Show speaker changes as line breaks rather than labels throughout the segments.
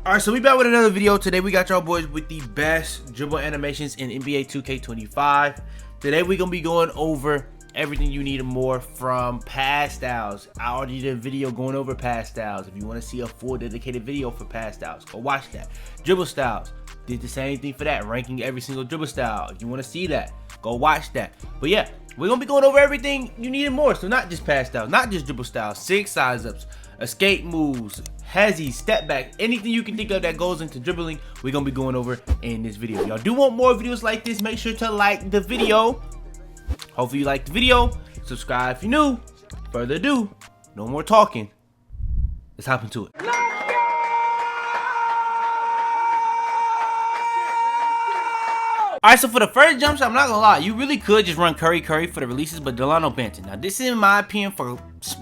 Alright, so we back with another video. Today we got y'all boys with the best dribble animations in NBA 2K25. Today we're gonna be going over everything you need and more from pass styles. I already did a video going over pass styles. If you want to see a full dedicated video for pass styles, go watch that. Dribble styles, did the same thing for that, ranking every single dribble style. If you want to see that, go watch that. But yeah, we're gonna be going over everything you need and more. So not just pass styles, not just dribble styles, sig size ups, escape moves, hezzy, step back, anything you can think of that goes into dribbling, we're gonna be going over in this video. If y'all do want more videos like this, make sure to like the video. Hopefully you liked the video. Subscribe if you're new. Further ado, no more talking. Let's hop into it. Alright, so for the first jump shot, I'm not gonna lie, you really could just run Curry for the releases, but Delano Banton. Now this is in my opinion for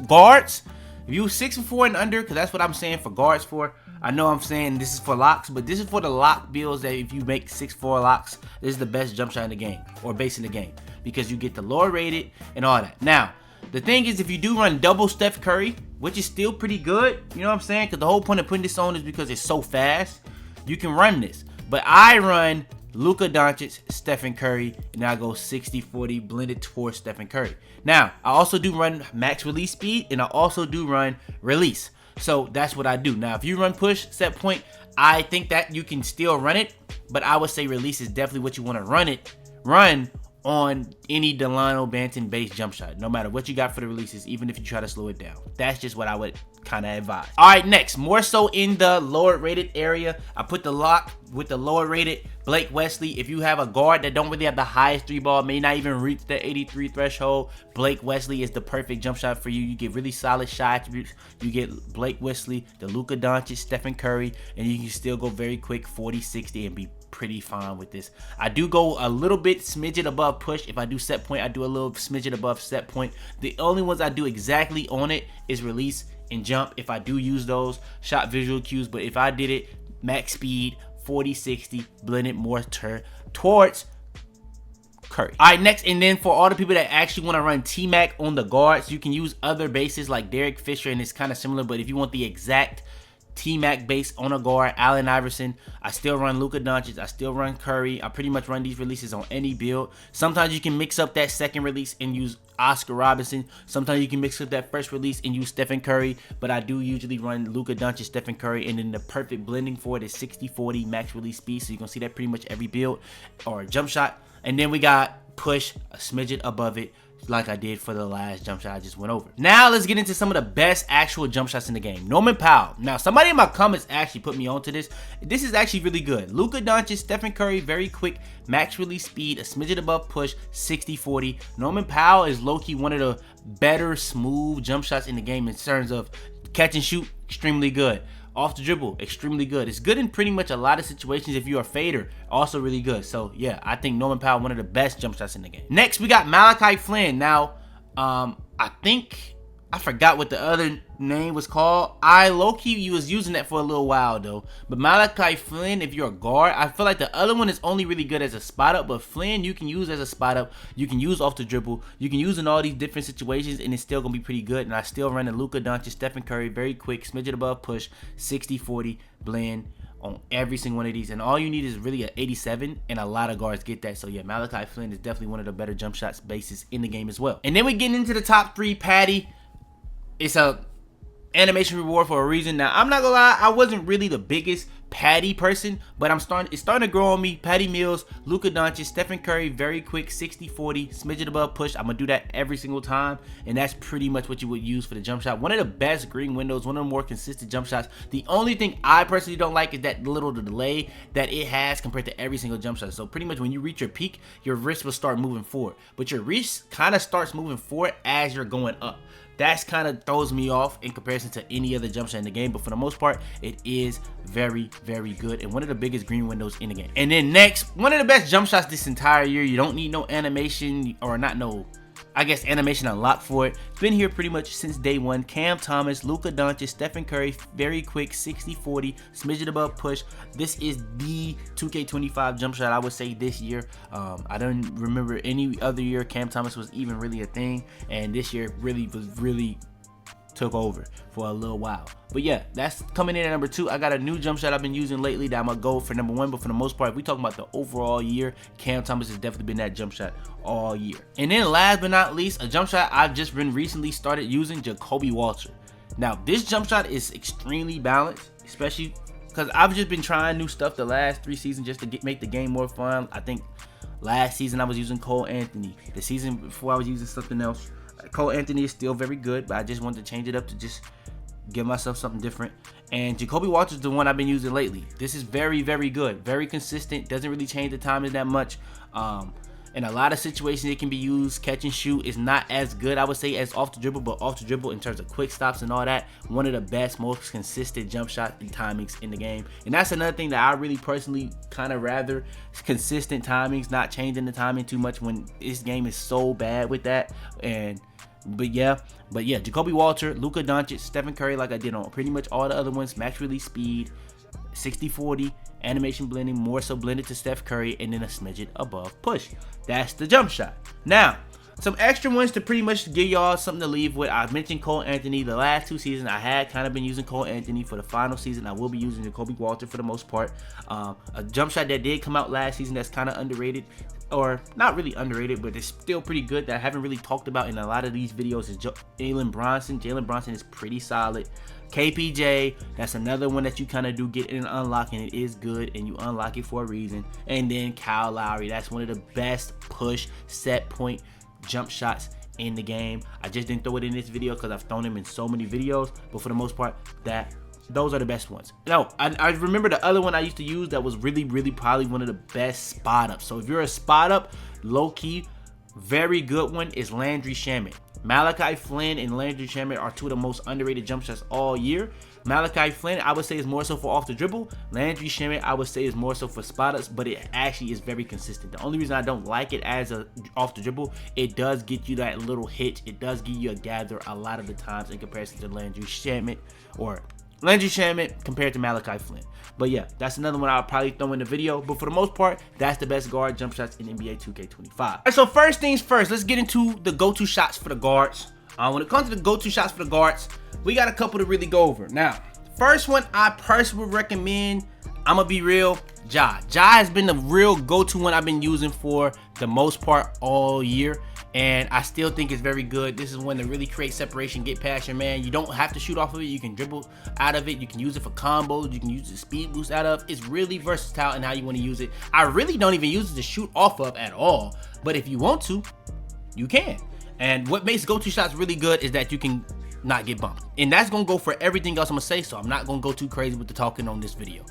guards. If you 6'4" and under, because that's what I'm saying for guards for. I know I'm saying this is for locks, but this is for the lock builds that if you make 6'4" locks, this is the best jump shot in the game, or base in the game, because you get the lower rated and all that. Now, the thing is, if you do run double Steph Curry, which is still pretty good, you know what I'm saying? Because the whole point of putting this on is because it's so fast, you can run this. But I run Luka Doncic, Stephen Curry, and I go 60-40 blended towards Stephen Curry. Now, I also do run max release speed, and I also do run release. So that's what I do. Now, if you run push, set point, I think that you can still run it, but I would say release is definitely what you want to run on any Delano Banton based jump shot, no matter what you got for the releases, even if you try to slow it down. That's just what I would kind of advise. All right, next, more so in the lower rated area, I put the lock with the lower rated Blake Wesley. If you have a guard that don't really have the highest three ball, may not even reach the 83 threshold, Blake Wesley is the perfect jump shot for you. You get really solid shot attributes. You get Blake Wesley, the Luka Doncic, Stephen Curry, and you can still go very quick 40-60 and be pretty fine with this. I do go a little bit smidget above push. If I do set point, I do a little smidget above set point. The only ones I do exactly on it is release and jump. If I do use those shot visual cues, but if I did it max speed 40-60 blended more towards Curry. All right, next, and then for all the people that actually want to run T-Mac on the guards, you can use other bases like Derek Fisher, and it's kind of similar, but if you want the exact T-Mac base on a guard, Allen Iverson, I still run Luka Doncic, I still run Curry. I pretty much run these releases on any build. Sometimes you can mix up that second release and use Oscar Robertson. Sometimes you can mix up that first release and use Stephen Curry, but I do usually run Luka Doncic, Stephen Curry, and then the perfect blending for it is 60-40 max release speed, so you can see that pretty much every build or jump shot. And then we got push a smidget above it, like I did for the last jump shot I just went over. Now let's get into some of the best actual jump shots in the game. Norman Powell. Now somebody in my comments actually put me onto this. This is actually really good. Luka Doncic, Stephen Curry, very quick, max release speed, a smidget above push, 60-40. Norman Powell is low-key one of the better smooth jump shots in the game in terms of catch and shoot, extremely good. Off the dribble, extremely good. It's good in pretty much a lot of situations. If you're a fader, also really good. So yeah, I think Norman Powell, one of the best jump shots in the game. Next, we got Malachi Flynn. Now, I think I forgot what the other name was called. I low-key was using that for a little while though. But Malachi Flynn, if you're a guard, I feel like the other one is only really good as a spot up, but Flynn you can use as a spot up, you can use off the dribble, you can use in all these different situations, and it's still gonna be pretty good. And I still run the Luka Doncic, Stephen Curry, very quick, smidget above push, 60-40 blend on every single one of these, and all you need is really an 87, and a lot of guards get that. So yeah, Malachi Flynn is definitely one of the better jump shots bases in the game as well. And then we get into the top three. Patty, it's a animation reward for a reason. Now I'm not gonna lie, I wasn't really the biggest Patty person, but it's starting to grow on me. Patty Mills, Luka Doncic, Stephen Curry, very quick, 60-40, smidget above push. I'm gonna do that every single time, and that's pretty much what you would use for the jump shot. One of the best green windows, one of the more consistent jump shots. The only thing I personally don't like is that little delay that it has compared to every single jump shot. So pretty much when you reach your peak, your wrist will start moving forward, but your wrist kind of starts moving forward as you're going up. That's kind of throws me off in comparison to any other jump shot in the game, but for the most part, it is very, very good and one of the biggest green windows in the game. And then next, one of the best jump shots this entire year. You don't need no animation, or not no, I guess animation unlocked for it. It's been here pretty much since day one. Cam Thomas, Luka Doncic, Stephen Curry, very quick, 60-40, smidget above push. This is the 2K25 jump shot I would say this year. I don't remember any other year Cam Thomas was even really a thing, and this year really took took over for a little while. But yeah, that's coming in at number 2. I got a new jump shot I've been using lately that I'm gonna go for number 1. But for the most part, if we talking about the overall year, Cam Thomas has definitely been that jump shot all year. And then last but not least, a jump shot I've just been recently started using, Jacoby Walter. Now this jump shot is extremely balanced, especially because I've just been trying new stuff the last 3 seasons just to make the game more fun. I think last season I was using Cole Anthony. The season before I was using something else. Cole Anthony is still very good, but I just wanted to change it up to just give myself something different. And Jacoby Walter is the one I've been using lately. This is very, very good. Very consistent. Doesn't really change the timing that much. In a lot of situations it can be used. Catch and shoot is not as good, I would say, as off the dribble, but off the dribble in terms of quick stops and all that, one of the best, most consistent jump shot and timings in the game. And that's another thing that I really personally kind of rather, consistent timings, not changing the timing too much when this game is so bad with that. But yeah, Jacoby Walter, Luka Doncic, Stephen Curry, like I did on pretty much all the other ones, max release speed, 60-40, animation blending, more so blended to Steph Curry, and then a smidget above push. That's the jump shot. Now, some extra ones to pretty much give y'all something to leave with. I mentioned Cole Anthony. The last 2 seasons, I had kind of been using Cole Anthony. For the final season, I will be using Jacoby Walter for the most part. A jump shot that did come out last season that's kind of underrated, or not really underrated, but it's still pretty good, that I haven't really talked about in a lot of these videos, is Jalen Brunson. Jalen Brunson is pretty solid. KPJ, that's another one that you kind of do get in and unlock, and it is good, and you unlock it for a reason. And then Kyle Lowry, that's one of the best push set point jump shots in the game. I just didn't throw it in this video because I've thrown him in so many videos, but for the most part, those are the best ones. No, I remember the other one I used to use that was really probably one of the best spot ups. So if you're a spot up, low key, very good one is Landry Shamet. Malachi Flynn and Landry Shamet are 2 of the most underrated jump shots all year. Malachi Flynn, I would say, is more so for off the dribble. Landry Shamet, I would say, is more so for spot ups, but it actually is very consistent. The only reason I don't like it as a off the dribble, it does get you that little hitch. It does give you a gather a lot of the times in comparison to Landry Shamet, or Landry Shamet compared to Malachi Flynn. But yeah, that's another one I'll probably throw in the video. But for the most part, that's the best guard jump shots in NBA 2K25. All right, so first things first, let's get into the go-to shots for the guards. When it comes to the go-to shots for the guards, we got a couple to really go over. Now, first one I personally would recommend, I'm gonna be real, Ja. Ja has been the real go-to one I've been using for the most part all year, and I still think it's very good. This is one to really create separation, get past your man. You don't have to shoot off of it. You can dribble out of it. You can use it for combos. You can use the speed boost out of. It's really versatile in how you want to use it. I really don't even use it to shoot off of at all, but if you want to, you can. And what makes go-to shots really good is that you can not get bumped. And that's gonna go for everything else I'm gonna say, so I'm not gonna go too crazy with the talking on this video.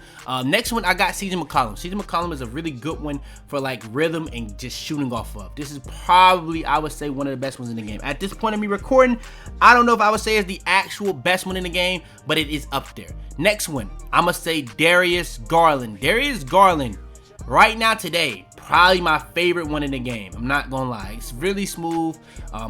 Next one, I got CJ McCollum. CJ McCollum is a really good one for like rhythm and just shooting off of. This is probably, I would say, one of the best ones in the game. At this point of me recording, I don't know if I would say it's the actual best one in the game, but it is up there. Next one, I'm gonna say Darius Garland. Darius Garland, right now today, probably my favorite one in the game. I'm not gonna lie, it's really smooth.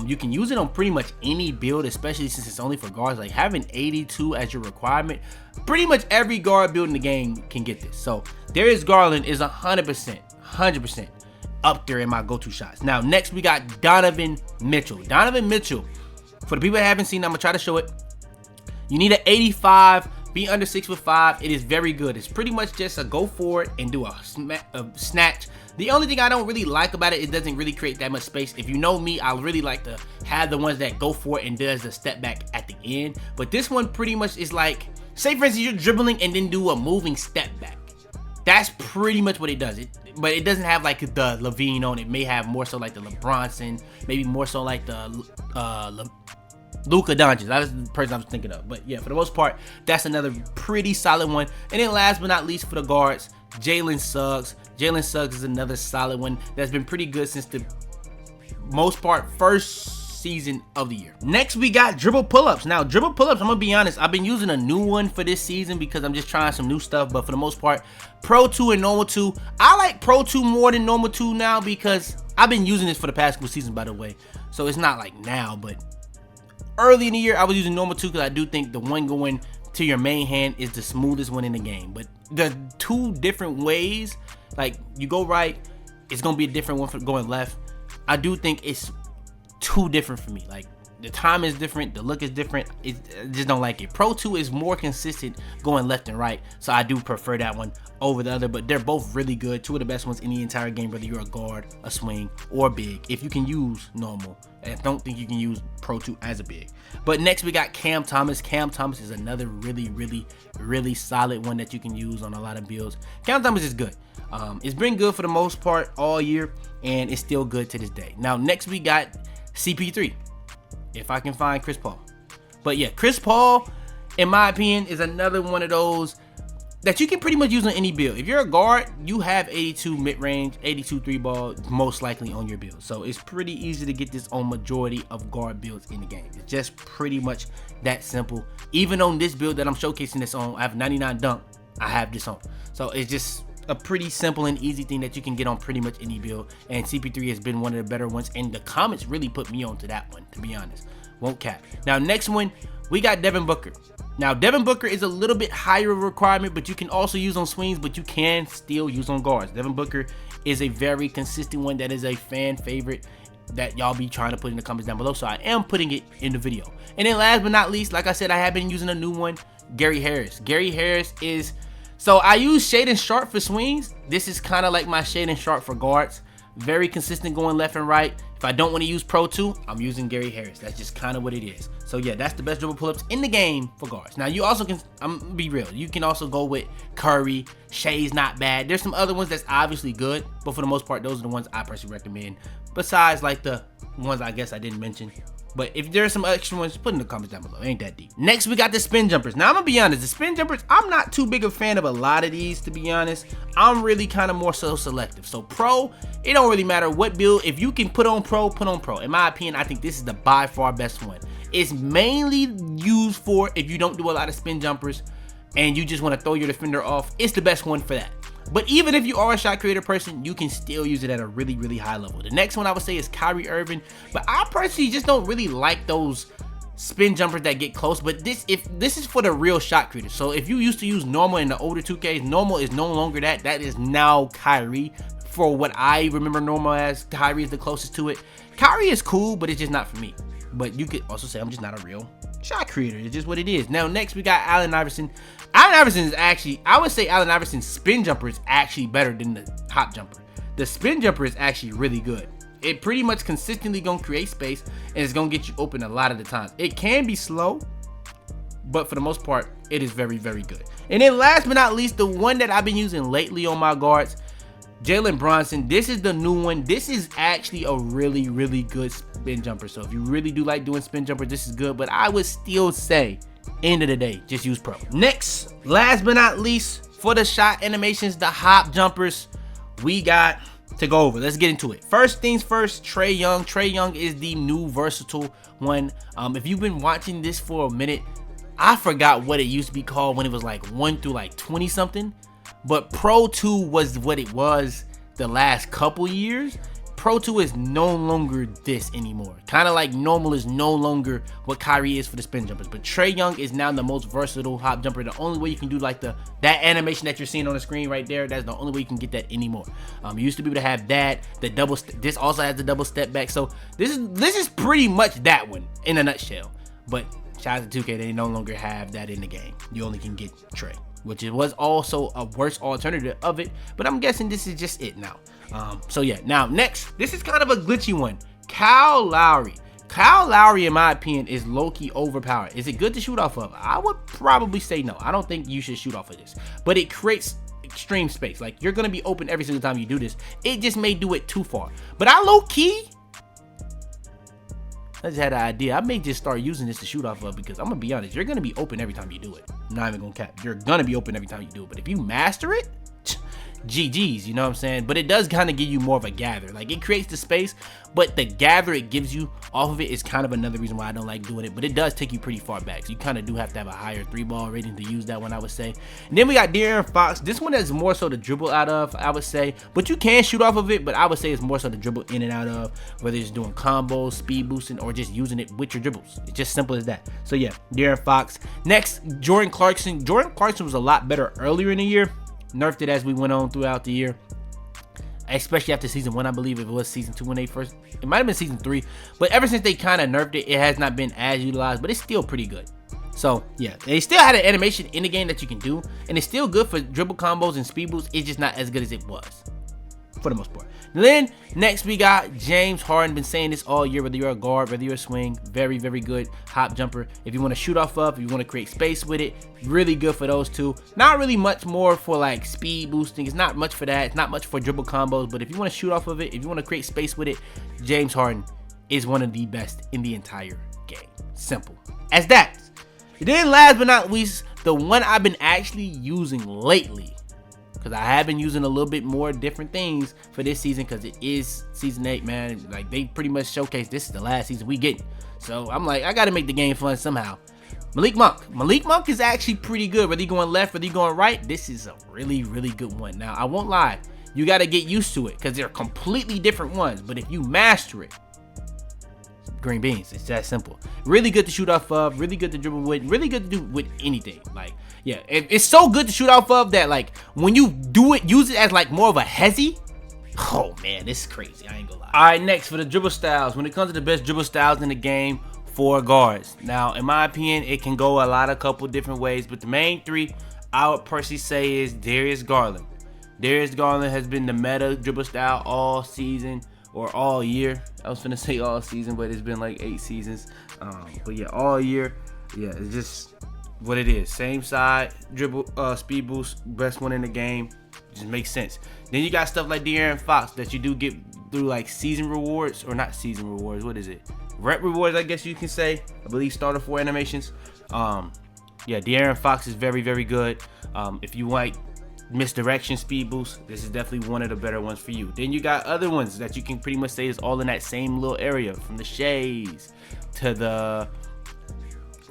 You can use it on pretty much any build, especially since it's only for guards. Like having 82 as your requirement, pretty much every guard build in the game can get this. So Darius Garland is 100% up there in my go-to shots. Now next we got Donovan Mitchell. Donovan Mitchell, for the people that haven't seen, I'm gonna try to show it. You need an 85. Be under 6'5". It is very good. It's pretty much just a go for it and do a snatch. The only thing I don't really like about it doesn't really create that much space. If you know me, I really like to have the ones that go for it and does the step back at the end. But this one pretty much is like, say for instance, you're dribbling and then do a moving step back. That's pretty much what it does. But it doesn't have like the Levine on it. It may have more so like the LeBronson, maybe more so like the Luka Doncic. That's the person I was thinking of. But yeah, for the most part, that's another pretty solid one. And then last but not least for the guards, Jalen Suggs. Jalen Suggs is another solid one that's been pretty good since the most part first season of the year. Next we got dribble pull-ups. Now dribble pull-ups, I'm gonna be honest, I've been using a new one for this season because I'm just trying some new stuff. But for the most part, Pro 2 and Normal 2. I like Pro 2 more than Normal 2 now because I've been using this for the past couple seasons, by the way. So it's not like now, but early in the year I was using Normal 2 because I do think the one going to your main hand is the smoothest one in the game. But the two different ways, like you go right, it's gonna be a different one for going left. I do think it's too different for me. Like The time is different, the look is different. I just don't like it. Pro 2 is more consistent going left and right, so I do prefer that one over the other, but they're both really good. Two of the best ones in the entire game, whether you're a guard, a swing, or big. If you can use normal, I don't think you can use Pro 2 as a big. But next we got Cam Thomas. Cam Thomas is another really solid one that you can use on a lot of builds. Cam Thomas is good. It's been good for the most part all year, and it's still good to this day. Now next we got CP3, if I can find Chris Paul. But yeah, Chris Paul, in my opinion, is another one of those that you can pretty much use on any build. If you're a guard, you have 82 mid-range, 82 3-ball, most likely on your build. So it's pretty easy to get this on majority of guard builds in the game. It's just pretty much that simple. Even on this build that I'm showcasing this on, I have 99 dunk, I have this on. So it's just a pretty simple and easy thing that you can get on pretty much any build. And CP3 has been one of the better ones, and the comments really put me onto that one, to be honest. Won't cap. Now next one, we got Devin Booker. Now, Devin Booker is a little bit higher requirement, but you can also use on swings, but you can still use on guards. Devin Booker is a very consistent one that is a fan favorite that y'all be trying to put in the comments down below, so I am putting it in the video. And then last but not least, like I said, I have been using a new one, Gary Harris. Gary Harris is, so I use shade and sharp for swings. This is kind of like my shade and sharp for guards. Very consistent going left and right. If I don't want to use Pro 2, I'm using Gary Harris. That's just kind of what it is. So yeah, that's the best dribble pull-ups in the game for guards. Now you also can, I'm gonna be real, you can also go with Curry. Shay's not bad. There's some other ones that's obviously good, but for the most part, those are the ones I personally recommend. Besides like the ones I guess I didn't mention. But if there's some extra ones, put in the comments down below. Ain't that deep. Next, we got the spin jumpers. Now, I'm going to be honest. The spin jumpers, I'm not too big a fan of a lot of these, to be honest. I'm really kind of more so selective. So, pro, it don't really matter what build. If you can put on pro, put on pro. In my opinion, I think this is the by far best one. It's mainly used for if you don't do a lot of spin jumpers and you just want to throw your defender off. It's the best one for that. But even if you are a shot creator person, you can still use it at a really high level. The next one I would say is Kyrie Irving, but I personally just don't really like those spin jumpers that get close. But this is for the real shot creators. So if you used to use normal in the older 2Ks, normal is no longer that. That is now Kyrie. For what I remember normal as, Kyrie is the closest to it. Kyrie is cool, but it's just not for me. But you could also say I'm just not a real shot creator. It's just what it is. Now next we got Allen Iverson. Allen Iverson is actually, I would say Allen Iverson's spin jumper is actually better than the hop jumper. The spin jumper is actually really good. It pretty much consistently gonna create space and it's gonna get you open a lot of the times. It can be slow, but for the most part, it is very good. And then last but not least, the one that I've been using lately on my guards, Jalen Brunson. This is the new one. This is actually a really good spin jumper. So if you really do like doing spin jumpers, this is good. But I would still say, end of the day, just use pro. Next, last but not least, for the shot animations, the hop jumpers, we got to go over. Let's get into it. First things first, Trae Young. Trae Young is the new versatile one. If you've been watching this for a minute, I forgot what it used to be called when it was like 1 through like 20 something. But Pro 2 was what it was the last couple years. Pro 2 is no longer this anymore. Kind of like normal is no longer what Kyrie is for the spin jumpers. But Trae Young is now the most versatile hop jumper. The only way you can do like that animation that you're seeing on the screen right there, that's the only way you can get that anymore. You used to be able to have that, the double. This also has the double step back. So this is pretty much that one in a nutshell. But shout out to 2K, they no longer have that in the game. You only can get Trae, which it was also a worse alternative of it, but I'm guessing this is just it now. So yeah, now next, this is kind of a glitchy one. Kyle Lowry. Kyle Lowry, in my opinion, is low-key overpowered. Is it good to shoot off of? I would probably say no. I don't think you should shoot off of this, but it creates extreme space. Like, you're gonna be open every single time you do this. It just may do it too far, but I low-key, I just had an idea. I may just start using this to shoot off of, because I'm gonna be honest, you're gonna be open every time you do it. I'm not even gonna cap. You're gonna be open every time you do it. But if you master it, GG's, you know what I'm saying? But it does kind of give you more of a gather. Like, it creates the space, but the gather it gives you off of it is kind of another reason why I don't like doing it. But it does take you pretty far back. So you kind of do have to have a higher 3-ball rating to use that one, I would say. And then we got De'Aaron Fox. This one is more so to dribble out of, I would say. But you can shoot off of it, but I would say it's more so to dribble in and out of, whether it's doing combos, speed boosting, or just using it with your dribbles. It's just simple as that. So yeah, De'Aaron Fox. Next, Jordan Clarkson. Jordan Clarkson was a lot better earlier in the year. Nerfed it as we went on throughout the year. especially after season 1. I believe it was season 2 when they first, it might have been season 3, but ever since they kind of nerfed it, it has not been as utilized, but it's still pretty good. So yeah, they still had an animation in the game that you can do, and it's still good for dribble combos and speed boosts. It's just not as good as it was for the most part. Then next we got James Harden. Been saying this all year, whether you're a guard, whether you're a swing, very good hop jumper. If you want to shoot off of, if you want to create space with it, really good for those two. Not really much more for like speed boosting. It's not much for that. It's not much for dribble combos, but if you want to shoot off of it, if you want to create space with it, James Harden is one of the best in the entire game. Simple as that. Then last but not least, the one I've been actually using lately, because I have been using a little bit more different things for this season, because it is season 8, man. Like, they pretty much showcased this is the last season we get. So I'm like, I gotta make the game fun somehow. Malik Monk is actually pretty good. Whether you're going left, whether you're going right, this is a really good one. Now, I won't lie, you gotta get used to it, because they're completely different ones. But if you master it, green beans. It's that simple. Really good to shoot off of, really good to dribble with, really good to do with anything. Like, yeah, it's so good to shoot off of that, like, when you do it, use it as like more of a hezzy. Oh man, this is crazy. I ain't gonna lie. All right, next for the dribble styles. When it comes to the best dribble styles in the game for guards, now in my opinion, it can go a couple different ways, but the main 3 I would personally say is Darius Garland. Darius Garland has been the meta dribble style all season. Or all year. I was finna say all season, but it's been like 8 seasons. But yeah, all year. Yeah, it's just what it is. Same side, dribble, speed boost, best one in the game. Just makes sense. Then you got stuff like De'Aaron Fox that you do get through like season rewards, or not season rewards. What is it? Rep rewards, I guess you can say. I believe starter 4 animations. Yeah, De'Aaron Fox is very good. If you like misdirection speed boost, this is definitely one of the better ones for you. Then you got other ones that you can pretty much say is all in that same little area, from the Shays to the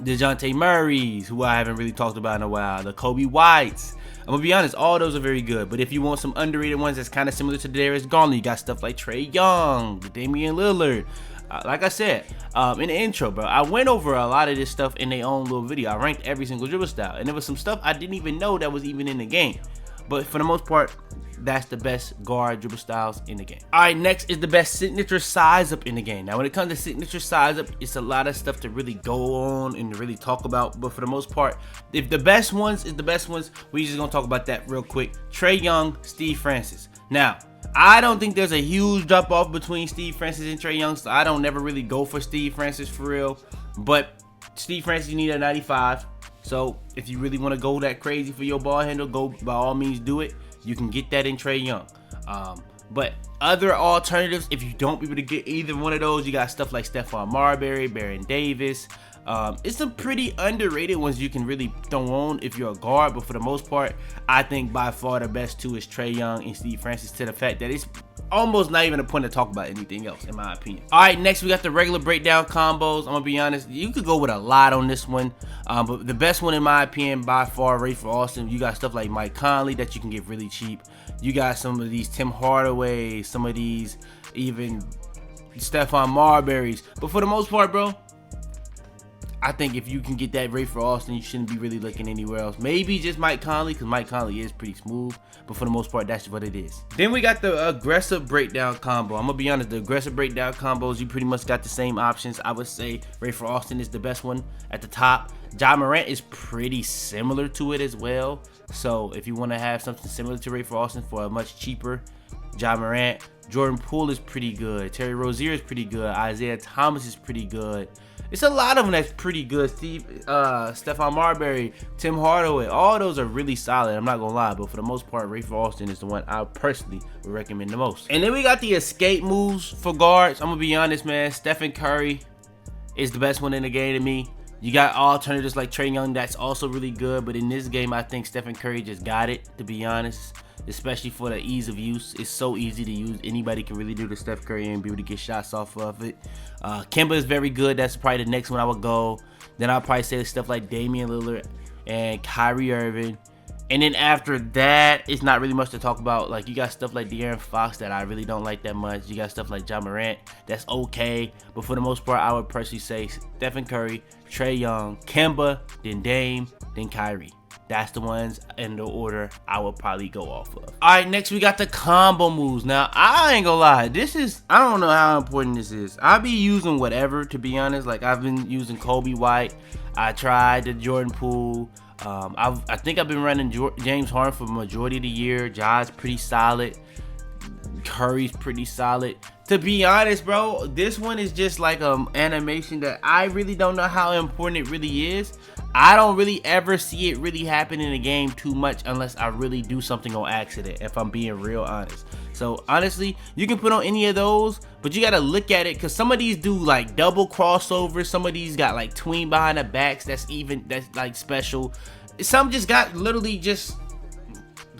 DeJounte Murrays, who I haven't really talked about in a while, the Kobe Whites. I'm gonna be honest, all those are very good, but if you want some underrated ones that's kind of similar to Darius Garland, you got stuff like Trae Young, Damian Lillard. Like I said in the intro, bro, I went over a lot of this stuff in their own little video. I ranked every single dribble style, and there was some stuff I didn't even know that was even in the game. But for the most part, that's the best guard dribble styles in the game. All right, next is the best signature size up in the game. Now, when it comes to signature size up, it's a lot of stuff to really go on and to really talk about. But for the most part, if the best ones is the best ones, we just gonna talk about that real quick. Trae Young, Steve Francis. Now, I don't think there's a huge drop off between Steve Francis and Trae Young, so I don't never really go for Steve Francis for real. But Steve Francis, you need a 95. So if you really want to go that crazy for your ball handle, go by all means do it. You can get that in Trae Young. But other alternatives, if you don't be able to get either one of those, you got stuff like Stephon Marbury, Baron Davis. It's some pretty underrated ones you can really throw on if you're a guard, but for the most part, I think by far the best 2 is Trae Young and Steve Francis, to the fact that it's almost not even a point to talk about anything else, in my opinion. All right, next we got the regular breakdown combos. I'm gonna be honest, you could go with a lot on this one, but the best one in my opinion by far, Ray for Austin. You got stuff like Mike Conley that you can get really cheap. You got some of these Tim Hardaway, some of these even Stephon Marbury's, but for the most part, bro, I think if you can get that rate for Austin, you shouldn't be really looking anywhere else. Maybe just Mike Conley, because Mike Conley is pretty smooth, but for the most part, that's what it is. Then we got the aggressive breakdown combo. I'm gonna be honest, the aggressive breakdown combos, you pretty much got the same options. I would say Ray for Austin is the best one at the top. Ja Morant is pretty similar to it as well. So if you want to have something similar to Ray for Austin for a much cheaper, Ja Morant. Jordan Poole is pretty good. Terry Rozier is pretty good. Isaiah Thomas is pretty good. It's a lot of them that's pretty good. Stephon Marbury, Tim Hardaway, all those are really solid. I'm not gonna lie, but for the most part, Ray for Austin is the one I personally would recommend the most. And then we got the escape moves for guards. I'm gonna be honest, man. Stephen Curry is the best one in the game to me. You got alternatives like Trae Young that's also really good, but in this game, I think Stephen Curry just got it, to be honest. Especially for the ease of use. It's so easy to use. Anybody can really do the Steph Curry and be able to get shots off of it. Kemba is very good. That's probably the next one I would go. Then I'll probably say stuff like Damian Lillard and Kyrie Irving. And then after that, it's not really much to talk about. Like, you got stuff like De'Aaron Fox that I really don't like that much. You got stuff like Ja Morant that's okay. But for the most part, I would personally say Stephen Curry, Trae Young, Kemba, then Dame, then Kyrie. That's the ones in the order I would probably go off of. Alright, next we got the combo moves. Now, I ain't gonna lie, I don't know how important this is. I'll be using whatever, to be honest. Like, I've been using Kobe White. I tried the Jordan Poole. I think I've been running James Harden for the majority of the year. Ja's pretty solid. Curry's pretty solid. To be honest, bro, this one is just like animation that I really don't know how important it really is. I don't really ever see it really happen in a game too much unless I really do something on accident, if I'm being real honest. So honestly, you can put on any of those, but you gotta look at it, because some of these do like double crossovers, some of these got like tween behind the backs, that's like special. Some just got literally just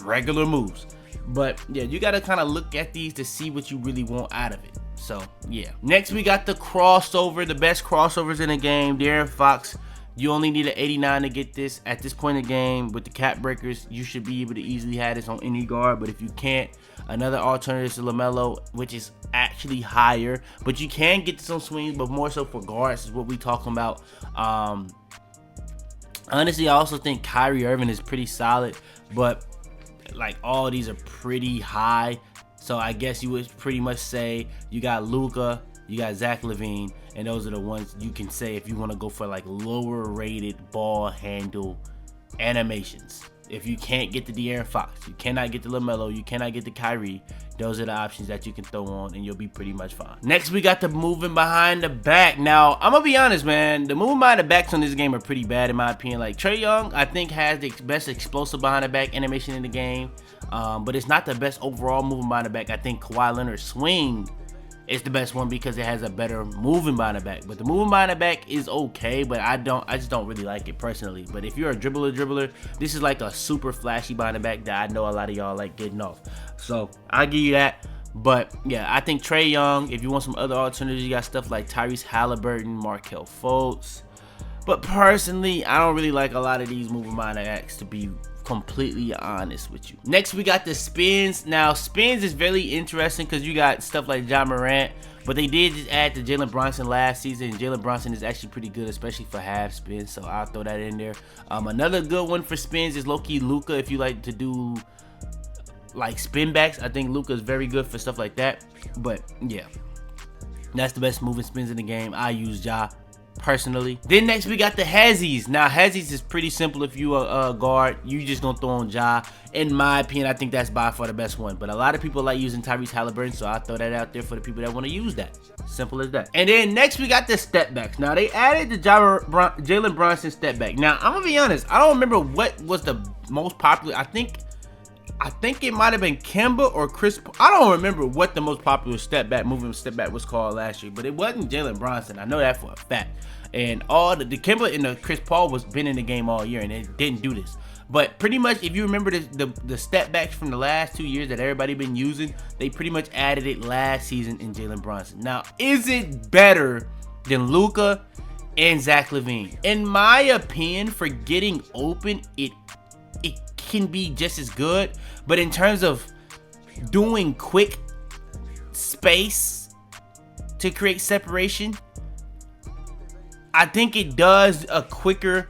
regular moves. But yeah, you gotta kind of look at these to see what you really want out of it. So yeah, next we got the crossover, the best crossovers in the game. De'Aaron Fox, you only need an 89 to get this. At this point in the game, with the cap breakers, you should be able to easily have this on any guard. But if you can't, another alternative to LaMelo, which is actually higher, but you can get this on swings, but more so for guards is what we talking about. Honestly, I also think Kyrie Irving is pretty solid, but like all these are pretty high. So I guess you would pretty much say you got Luka, you got Zach LaVine, and those are the ones you can say if you want to go for like lower rated ball handle animations. If you can't get the De'Aaron Fox, you cannot get the LaMelo, you cannot get the Kyrie, those are the options that you can throw on and you'll be pretty much fine. Next, we got the moving behind the back. Now, I'm gonna be honest, man, the moving behind the backs on this game are pretty bad in my opinion. Like Trae Young, I think has the best explosive behind the back animation in the game, but it's not the best overall moving behind the back. I think Kawhi Leonard's swing is the best one because it has a better moving behind the back. But the moving behind the back is okay, but I just don't really like it personally. But if you're a dribbler, this is like a super flashy behind the back that I know a lot of y'all like getting off. So I'll give you that. But yeah, I think Trae Young, if you want some other alternatives, you got stuff like Tyrese Halliburton, Markelle Fultz. But personally, I don't really like a lot of these moving behind the backs, to be completely honest with you. Next, we got the spins. Now, spins is very interesting because you got stuff like Ja Morant, but they did just add to Jalen Brunson last season, and Jalen Brunson is actually pretty good, especially for half spins, so I'll throw that in there. Another good one for spins is low-key Luka. If you like to do like spin backs, I think Luka is very good for stuff like that. But yeah, that's the best moving spins in the game. I use Ja personally. Then next we got the hezzies. Now hezzies is pretty simple. If you are a guard, you just gonna throw on Ja. In my opinion, I think that's by far the best one, but a lot of people like using Tyrese Halliburton, so I'll throw that out there for the people that want to use that. Simple as that. And then next we got the step backs. Now they added the Jalen Brunson step back. Now I'm gonna be honest, I don't remember what was the most popular. I think it might have been Kemba or Chris. I don't remember what the most popular moving step back was called last year, but it wasn't Jalen Brunson. I know that for a fact. And all the Kemba and the Chris Paul was been in the game all year, and it didn't do this. But pretty much, if you remember the step backs from the last 2 years that everybody been using, they pretty much added it last season in Jalen Brunson. Now, is it better than Luka and Zach LaVine? In my opinion, for getting open, it can be just as good, but in terms of doing quick space to create separation, I think it does a quicker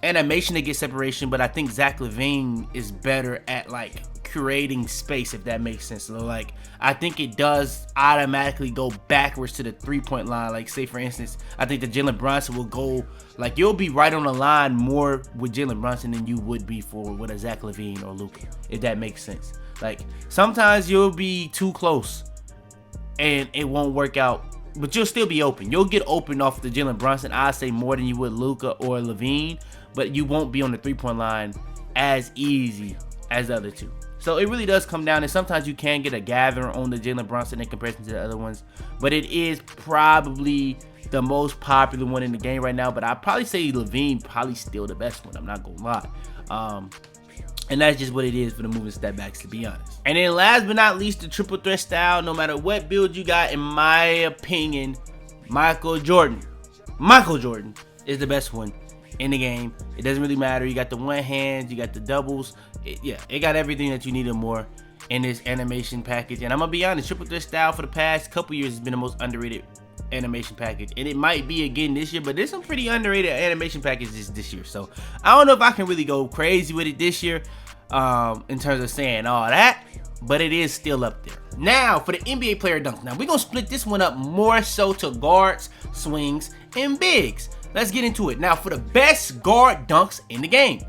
animation to get separation, but I think Zach LaVine is better at like creating space, if that makes sense. So like, I think it does automatically go backwards to the 3-point line. Like say for instance, I think that Jalen Brunson will go, like you'll be right on the line more with Jalen Brunson than you would be with a Zach LaVine or Luka, if that makes sense. Like sometimes you'll be too close and it won't work out, but you'll still be open. You'll get open off the Jalen Brunson, I'd say more than you would Luka or LaVine, but you won't be on the 3-point line as easy as the other two. So it really does come down, and sometimes you can get a gather on the Jalen Brunson in comparison to the other ones, but it is probably the most popular one in the game right now. But I'd probably say LaVine probably still the best one, I'm not gonna lie. And that's just what it is for the moving step backs, to be honest. And then last but not least, the triple threat style. No matter what build you got, in my opinion, Michael Jordan is the best one in the game. It doesn't really matter. You got the one hand, you got the doubles. It got everything that you need and more in this animation package. And I'm gonna be honest, triple threat style for the past couple years has been the most underrated animation package, and it might be again this year, but there's some pretty underrated animation packages this year, so I don't know if I can really go crazy with it this year in terms of saying all that, but it is still up there. Now for the NBA player dunks. Now we're gonna split this one up more so to guards, swings, and bigs. Let's get into it. Now for the best guard dunks in the game,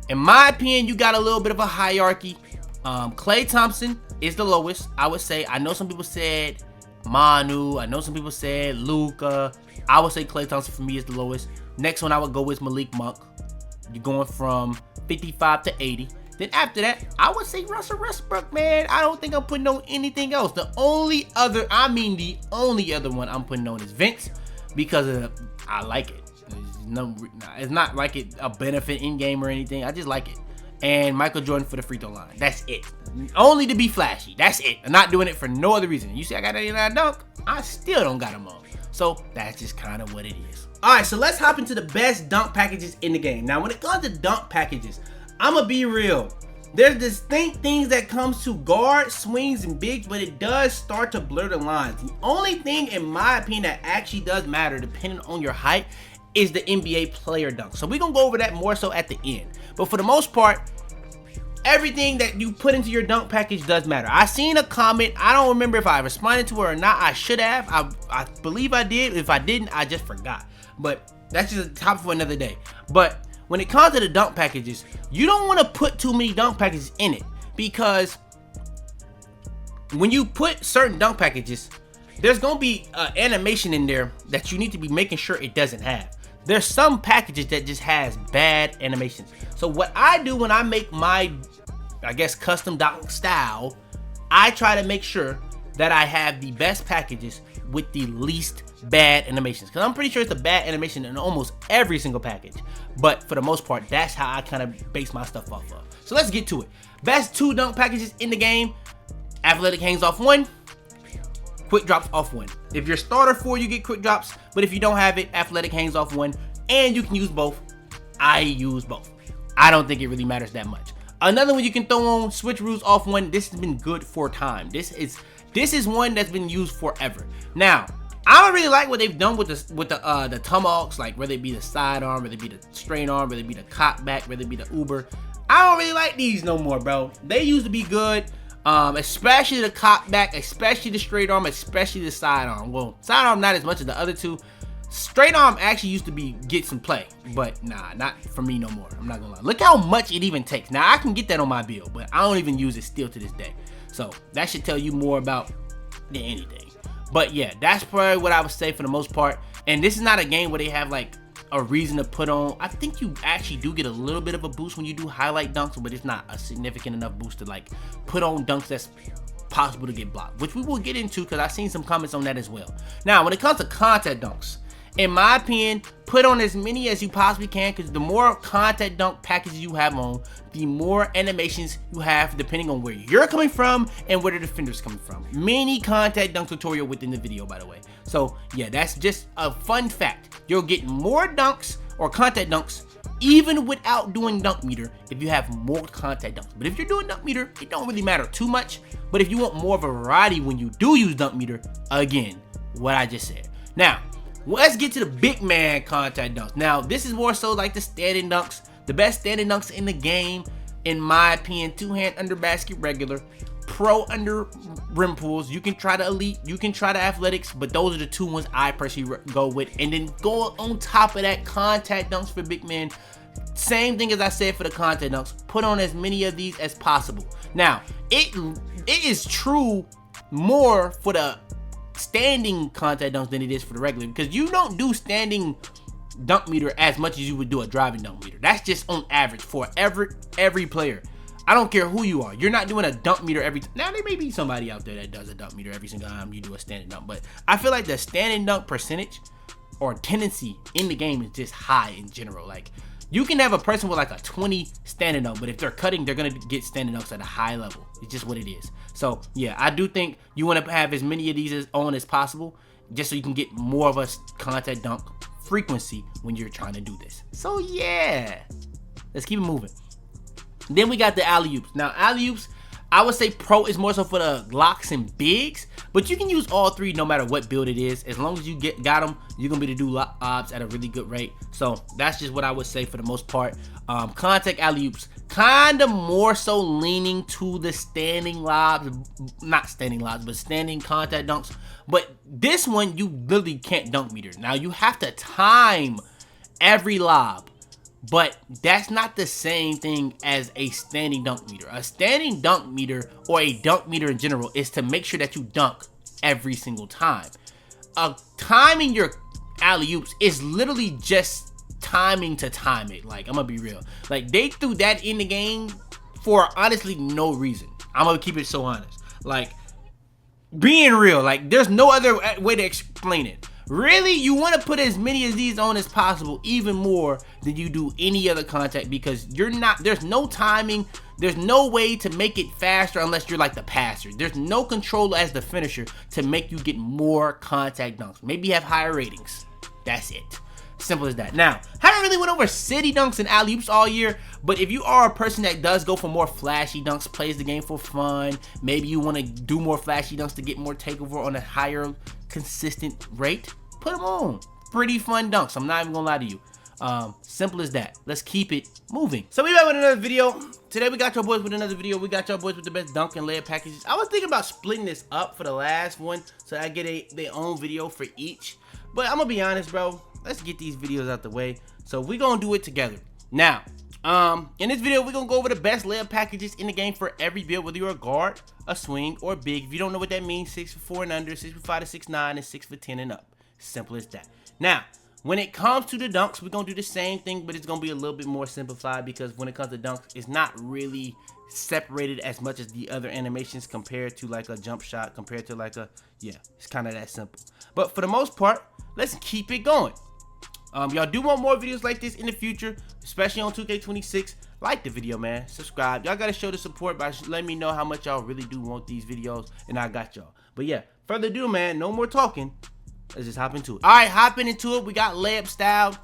in my opinion, you got a little bit of a hierarchy. Klay Thompson is the lowest, I would say. I know some people said Manu, I know some people said Luka. I would say Klay Thompson for me is the lowest. Next one I would go with Malik Monk. You're going from 55 to 80. Then after that, I would say Russell Westbrook, man. I don't think I'm putting on anything else. The only other one I'm putting on is Vince, because I like it. It's not like it a benefit in game or anything. I just like it. And Michael Jordan for the free throw line. That's it. Only to be flashy. That's it. I'm not doing it for no other reason. You see I got 89 dunk, I still don't got them on. So that's just kind of what it is. Alright, so let's hop into the best dunk packages in the game. Now when it comes to dunk packages, I'ma be real. There's distinct things that comes to guard, swings, and bigs, but it does start to blur the lines. The only thing in my opinion that actually does matter, depending on your height, is the NBA player dunk. So we're gonna go over that more so at the end. But for the most part, everything that you put into your dunk package does matter. I seen a comment, I don't remember if I responded to it or not. I should have. I believe I did. If I didn't, I just forgot. But that's just a topic for another day. But when it comes to the dunk packages, you don't want to put too many dunk packages in it, because when you put certain dunk packages, there's gonna be animation in there that you need to be making sure it doesn't have. There's some packages that just has bad animations. So what I do when I make my, I guess, custom dunk style, I try to make sure that I have the best packages with the least bad animations, because I'm pretty sure it's a bad animation in almost every single package. But for the most part, that's how I kind of base my stuff off of. So let's get to it. Best 2 dunk packages in the game: athletic hangs off 1, quick drops off 1. If you're starter 4, you get quick drops, but if you don't have it, athletic hangs off 1, and you can use both. I use both. I don't think it really matters that much. Another one you can throw on, switcheroos off 1. This has been good for time. This is one that's been used forever. Now, I don't really like what they've done with the tomahawks, like whether it be the sidearm, whether it be the straight arm, whether it be the cock back, whether it be the uber. I don't really like these no more, bro. They used to be good, especially the cock back, especially the straight arm, especially the sidearm. Well, sidearm not as much as the other two. Straight arm actually used to get some play, but nah, not for me no more. I'm not gonna lie. Look how much it even takes. Now I can get that on my build, but I don't even use it still to this day. So that should tell you more about than anything. But yeah, that's probably what I would say for the most part. And this is not a game where they have like a reason to put on. I think you actually do get a little bit of a boost when you do highlight dunks, but it's not a significant enough boost to like put on dunks that's possible to get blocked, which we will get into because I've seen some comments on that as well. Now, when it comes to contact dunks, in my opinion, put on as many as you possibly can, because the more contact dunk packages you have on, the more animations you have depending on where you're coming from and where the defender's coming from. Mini contact dunk tutorial within the video, by the way. So yeah, that's just a fun fact. You'll get more dunks or contact dunks even without doing dunk meter if you have more contact dunks. But if you're doing dunk meter, it don't really matter too much. But if you want more variety when you do use dunk meter, again, what I just said. Now, let's get to the big man contact dunks. Now, this is more so like the standing dunks. The best standing dunks in the game, in my opinion: 2-hand under basket regular, pro under rim pulls. You can try the elite, you can try the athletics, but those are the 2 ones I personally go with. And then go on top of that, contact dunks for big men. Same thing as I said for the contact dunks. Put on as many of these as possible. Now, it is true more for the standing contact dunks than it is for the regular, because you don't do standing dunk meter as much as you would do a driving dunk meter. That's just on average for every player. I don't care who you are. You're not doing a dunk meter every time. Now, there may be somebody out there that does a dunk meter every single time you do a standing dunk, but I feel like the standing dunk percentage or tendency in the game is just high in general. Like, you can have a person with like a 20 standing dunk, but if they're cutting, they're gonna get standing dunks at a high level. It's just what it is. So yeah, I do think you want to have as many of these as possible, just so you can get more of a contact dunk frequency when you're trying to do this. So yeah, let's keep it moving. Then we got the alley-oops. Now, alley-oops, I would say pro is more so for the locks and bigs, but you can use all three no matter what build it is. As long as you got them, you're gonna be able to do lobs at a really good rate. So that's just what I would say for the most part. Contact alley-oops, kind of more so leaning to the standing lobs, not standing lobs, but standing contact dunks. But this one, you literally can't dunk meter. Now you have to time every lob, but that's not the same thing as a standing dunk meter. A standing dunk meter, or a dunk meter in general, is to make sure that you dunk every single time. Timing your alley-oops is literally just timing to time it. Like, I'm gonna be real. Like, they threw that in the game for honestly no reason. I'm gonna keep it so honest. Like, being real, like, there's no other way to explain it. Really, you want to put as many of these on as possible, even more than you do any other contact, because there's no timing, there's no way to make it faster unless you're like the passer. There's no control as the finisher to make you get more contact dunks. Maybe you have higher ratings. That's it. Simple as that. Now, haven't really went over city dunks and alley-oops all year, but if you are a person that does go for more flashy dunks, plays the game for fun, maybe you want to do more flashy dunks to get more takeover on a higher consistent rate, put them on. Pretty fun dunks, I'm not even gonna lie to you. Simple as that. Let's keep it moving. So we back with another video. Today we got y'all boys with another video. We got y'all boys with the best dunk and layup packages. I was thinking about splitting this up for the last one so I get their own video for each, but I'm gonna be honest, bro. Let's get these videos out the way. So we're gonna do it together. Now, in this video, we're gonna go over the best layup packages in the game for every build, whether you're a guard, a swing, or big. If you don't know what that means, 6'4" and under, 6'5" to 6'9", and 6'10" and up. Simple as that. Now, when it comes to the dunks, we're gonna do the same thing, but it's gonna be a little bit more simplified, because when it comes to dunks, it's not really separated as much as the other animations compared to like a jump shot, compared to like it's kind of that simple. But for the most part, let's keep it going. Y'all do want more videos like this in the future, especially on 2K26. Like the video, man. Subscribe. Y'all gotta show the support by letting me know how much y'all really do want these videos, and I got y'all. But yeah, further ado, man, no more talking. Let's just hop into it. All right, hopping into it. We got layup style.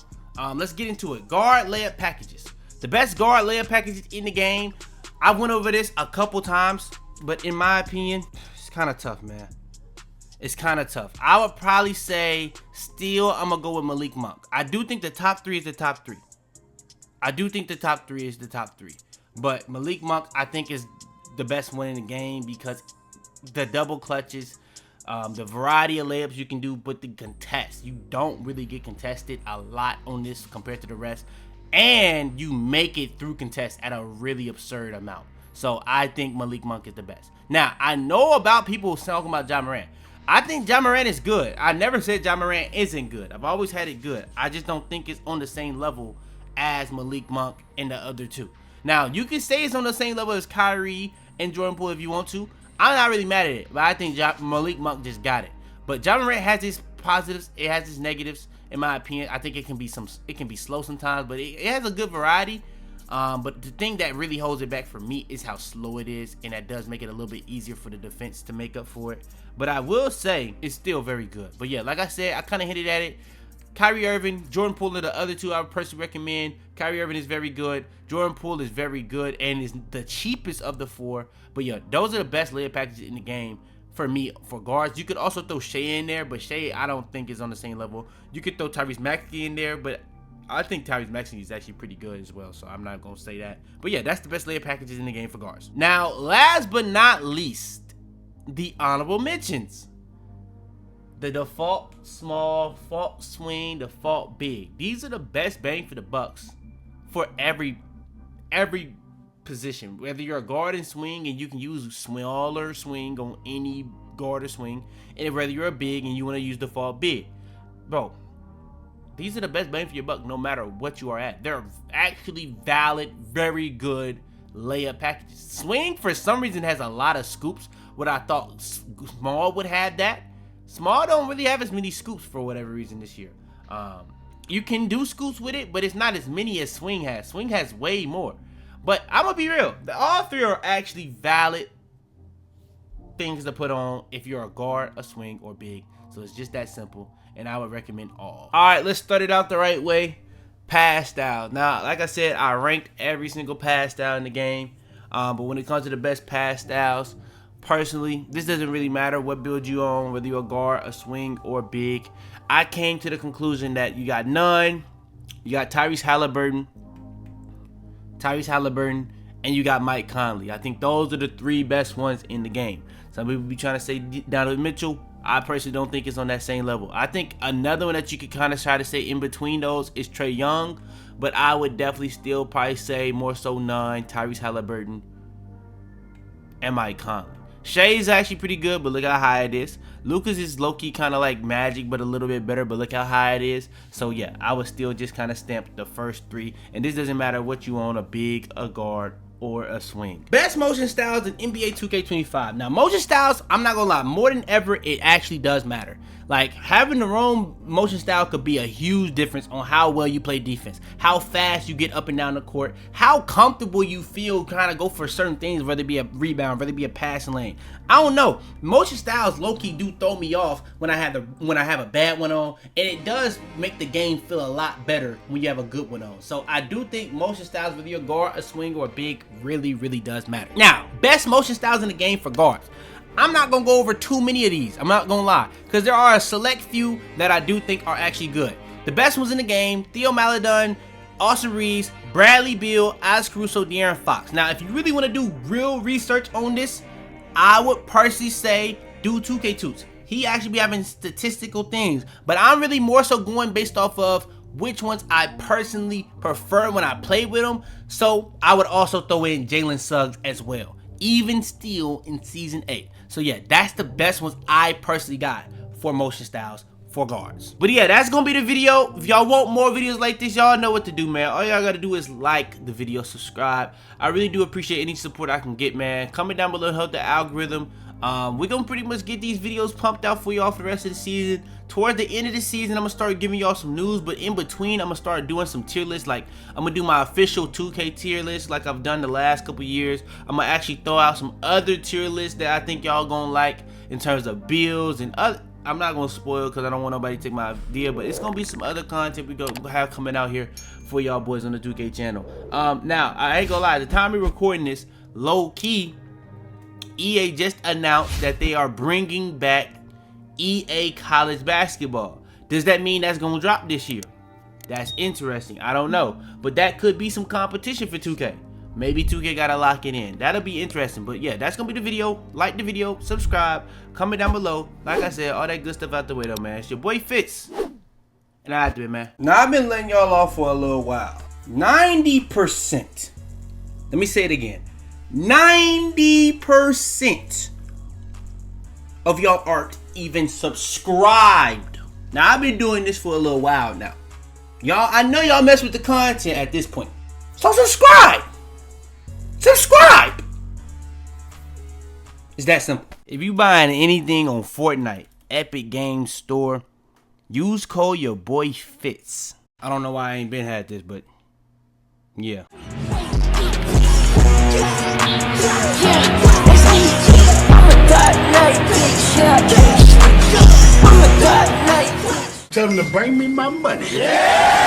Let's get into it. Guard layup packages. The best guard layup packages in the game. I went over this a couple times, but in my opinion, it's kind of tough, man. It's kind of tough. I would probably say still I'm gonna go with Malik Monk. I do think the top three is the top three. But Malik Monk, I think, is the best one in the game, because the double clutches, the variety of layups you can do, but the contest, you don't really get contested a lot on this compared to the rest, and you make it through contest at a really absurd amount. So I think Malik Monk is the best. Now, I know about people talking about Ja Morant. I think Ja Morant is good. I never said Ja Morant isn't good. I've always had it good. I just don't think it's on the same level as Malik Monk and the other two. Now, you can say it's on the same level as Kyrie and Jordan Poole if you want to. I'm not really mad at it, but I think Malik Monk just got it. But Ja Morant has its positives, it has its negatives, in my opinion. I think it can be slow sometimes, but it has a good variety. But the thing that really holds it back for me is how slow it is, and that does make it a little bit easier for the defense to make up for it. But I will say it's still very good. But yeah, like I said, I kind of hinted at it. Kyrie Irving, Jordan Poole are the other two I would personally recommend. Kyrie Irving is very good. Jordan Poole is very good and is the cheapest of the four. But yeah, those are the best layup packages in the game for me for guards. You could also throw Shea in there, but Shea I don't think is on the same level. You could throw Tyrese Maxey in there, but I think Tyrese Maxey is actually pretty good as well, so I'm not going to say that. But yeah, that's the best layup packages in the game for guards. Now, last but not least, the honorable mentions. The default small, default swing, default big. These are the best bang for the bucks for every position. Whether you're a guard and swing and you can use smaller swing on any guard or swing, and whether you're a big and you want to use default big. Bro, these are the best bang for your buck no matter what you are at. They're actually valid, very good layup packages. Swing, for some reason, has a lot of scoops. What I thought small would have that. Small don't really have as many scoops for whatever reason this year. You can do scoops with it, but it's not as many as swing has. Swing has way more. But I'm going to be real. All three are actually valid things to put on if you're a guard, a swing, or big. So it's just that simple, and I would recommend all. All right, let's start it out the right way. Pass style. Now, like I said, I ranked every single pass style in the game. But when it comes to the best pass styles, personally, this doesn't really matter what build you on, whether you're a guard, a swing, or big. I came to the conclusion that you got none, you got Tyrese Halliburton, and you got Mike Conley. I think those are the 3 best ones in the game. Some people be trying to say Donovan Mitchell. I personally don't think it's on that same level. I think another one that you could kind of try to say in between those is Trae Young, but I would definitely still probably say more so none, Tyrese Halliburton, and Mike Conley. Shay's actually pretty good, but look how high it is. Lucas is low-key kind of like Magic, but a little bit better, but look how high it is. So yeah, I would still just kind of stamp the first 3, and this doesn't matter what you own, a big, a guard, or a swing. Best motion styles in NBA 2K25. Now, motion styles, I'm not gonna lie, more than ever, it actually does matter. Like, having the wrong motion style could be a huge difference on how well you play defense, how fast you get up and down the court, how comfortable you feel kind of go for certain things, whether it be a rebound, whether it be a passing lane. I don't know. Motion styles low-key do throw me off when I have a bad one on, and it does make the game feel a lot better when you have a good one on. So I do think motion styles, whether you're a guard, a swing, or a big, really, really does matter. Now, best motion styles in the game for guards. I'm not going to go over too many of these. I'm not going to lie. Because there are a select few that I do think are actually good. The best ones in the game, Theo Maledon, Austin Reeves, Bradley Beal, Alex Caruso, De'Aaron Fox. Now, if you really want to do real research on this, I would personally say do 2K2s. He actually be having statistical things. But I'm really more so going based off of which ones I personally prefer when I play with them. So I would also throw in Jalen Suggs as well. Even still in Season 8. So yeah, that's the best ones I personally got for motion styles for guards. But yeah, that's gonna be the video. If y'all want more videos like this, y'all know what to do, man. All y'all gotta do is like the video, subscribe. I really do appreciate any support I can get, man. Comment down below, help the algorithm. We're gonna pretty much get these videos pumped out for y'all for the rest of the season. Towards the end of the season, I'm gonna start giving y'all some news, but in between, I'm gonna start doing some tier lists. Like, I'm gonna do my official 2K tier list like I've done the last couple years. I'm gonna actually throw out some other tier lists that I think y'all gonna like in terms of builds and other. I'm not gonna spoil because I don't want nobody to take my idea, but it's gonna be some other content we gonna have coming out here for y'all boys on the 2K channel. Now, I ain't gonna lie, the time we're recording this, low key, EA just announced that they are bringing back EA College Basketball. Does that mean that's gonna drop this year? That's interesting. I don't know, but that could be some competition for 2K. Maybe 2K gotta lock it in. That'll be interesting. But yeah, that's gonna be the video. Like the video, subscribe, comment down below. Like I said, all that good stuff out the way though, man. It's your boy Fitz, and I do it, man. Now I've been letting y'all off for a little while. 90%. Let me say it again. 90% of y'all aren't even subscribed. Now I've been doing this for a little while now. Y'all, I know y'all mess with the content at this point. So subscribe. Subscribe. It's that simple. If you buying anything on Fortnite, Epic Games Store, use code YaboiFitz. I don't know why I ain't been had this, but yeah.
Tell them to bring me my money. Yeah!